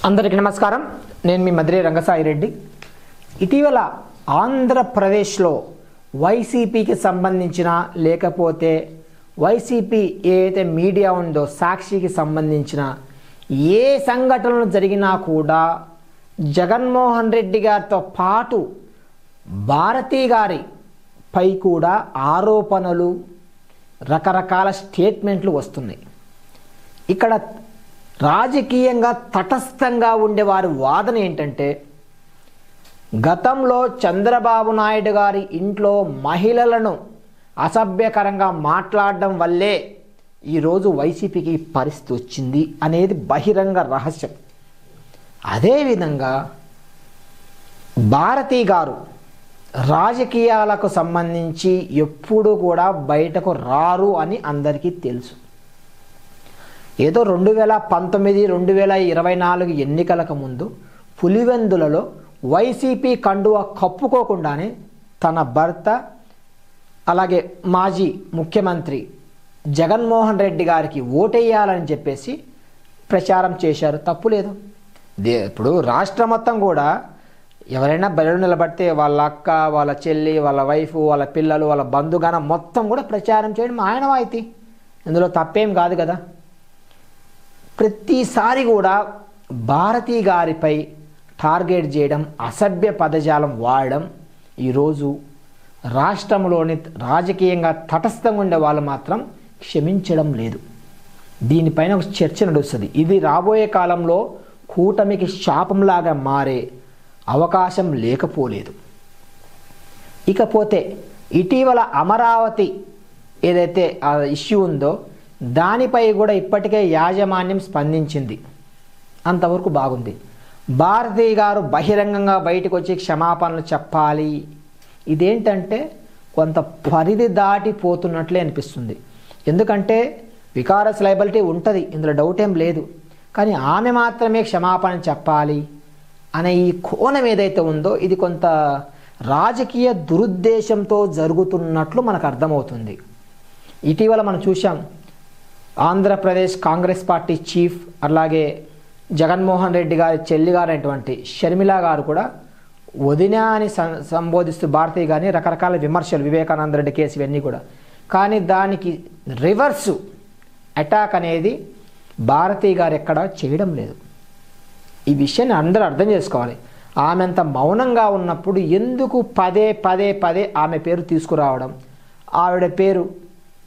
అందరికీ నమస్కారం. నేను మీ మద్రి రంగసాయి రెడ్డి. ఇటీవల ఆంధ్రప్రదేశ్లో వైసీపీకి సంబంధించిన లేకపోతే వైసీపీ ఏదైతే మీడియా ఉందో సాక్షికి సంబంధించిన ఏ సంఘటనలు జరిగినా కూడా జగన్మోహన్ రెడ్డి గారితో పాటు భారతి గారి పై కూడా ఆరోపణలు రకరకాల స్టేట్మెంట్లు వస్తున్నాయి. ఇక్కడ రాజకీయంగా తటస్థంగా ఉండేవారి వాదన ఏంటంటే గతంలో చంద్రబాబు నాయుడు గారి ఇంట్లో మహిళలను అసభ్యకరంగా మాట్లాడడం వల్లే ఈరోజు వైసీపీకి పరిస్థితి వచ్చింది అనేది బహిరంగ రహస్యం. అదేవిధంగా భారతి గారు రాజకీయాలకు సంబంధించి ఎప్పుడు కూడా బయటకు రారు అని అందరికీ తెలుసు. ఏదో 2019, 2024 ఎన్నికలకు ముందు పులివెందులలో వైసీపీ కండువా కప్పుకోకుండానే తన భర్త అలాగే మాజీ ముఖ్యమంత్రి జగన్మోహన్ రెడ్డి గారికి ఓటేయాలని చెప్పేసి ప్రచారం చేశారు. తప్పు లేదు. ఇప్పుడు రాష్ట్రం మొత్తం కూడా ఎవరైనా బయలు నిలబడితే వాళ్ళ అక్క, వాళ్ళ చెల్లి, వాళ్ళ వైఫ్, వాళ్ళ పిల్లలు, వాళ్ళ బంధుగణం మొత్తం కూడా ప్రచారం చేయడం ఆనవాయితీ. ఇందులో తప్పేం కాదు కదా. ప్రతిసారి కూడా భారతి గారిపై టార్గెట్ చేయడం, అసభ్య పదజాలం వాడడం ఈరోజు రాష్ట్రంలోని రాజకీయంగా తటస్థంగా ఉండే వాళ్ళు మాత్రం క్షమించడం లేదు. దీనిపైన ఒక చర్చ నడుస్తుంది. ఇది రాబోయే కాలంలో కూటమికి శాపంలాగా మారే అవకాశం లేకపోలేదు. ఇకపోతే ఇటీవల అమరావతి ఏదైతే ఆ ఇష్యూ ఉందో దానిపై కూడా ఇప్పటికే యాజమాన్యం స్పందించింది. అంతవరకు బాగుంది. భారతి గారు బహిరంగంగా బయటకు వచ్చి క్షమాపణలు చెప్పాలి. ఇదేంటంటే కొంత పరిధి దాటిపోతున్నట్లే అనిపిస్తుంది. ఎందుకంటే వికారస్ లయబిలిటీ ఉంటుంది, ఇందులో డౌట్ ఏం లేదు. కానీ ఆమె మాత్రమే క్షమాపణ చెప్పాలి అనే ఈ కోణం ఏదైతే ఉందో ఇది కొంత రాజకీయ దురుద్దేశంతో జరుగుతున్నట్లు మనకు అర్థమవుతుంది. ఇటీవల మనం చూసాం, ఆంధ్రప్రదేశ్ కాంగ్రెస్ పార్టీ చీఫ్ అలాగే జగన్మోహన్ రెడ్డి గారి చెల్లి గారైనటువంటి షర్మిల గారు కూడా వదిన అని సంబోధిస్తూ భారతి గారిని రకరకాల విమర్శలు, వివేకానంద రెడ్డి కేసు ఇవన్నీ కూడా. కానీ దానికి రివర్సు అటాక్ అనేది భారతి గారు ఎక్కడా చేయడం లేదు. ఈ విషయాన్ని అందరూ అర్థం చేసుకోవాలి. ఆమె అంత మౌనంగా ఉన్నప్పుడు ఎందుకు పదే పదే పదే ఆమె పేరు తీసుకురావడం, ఆవిడ పేరు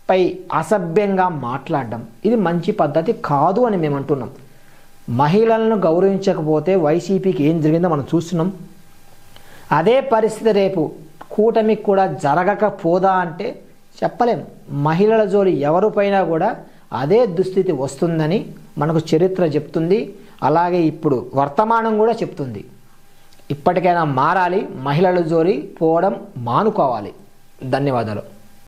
పై అసభ్యంగా మాట్లాడడం ఇది మంచి పద్ధతి కాదు అని మేము అంటున్నాం. మహిళలను గౌరవించకపోతే వైసీపీకి ఏం జరిగిందో మనం చూస్తున్నాం. అదే పరిస్థితి రేపు కూటమికి కూడా జరగకపోదా అంటే చెప్పలేం. మహిళల జోలి ఎవరిపైనా కూడా అదే దుస్థితి వస్తుందని మనకు చరిత్ర చెప్తుంది. అలాగే ఇప్పుడు వర్తమానం కూడా చెప్తుంది. ఇప్పటికైనా మారాలి, మహిళల జోలి పోవడం మానుకోవాలి. ధన్యవాదాలు.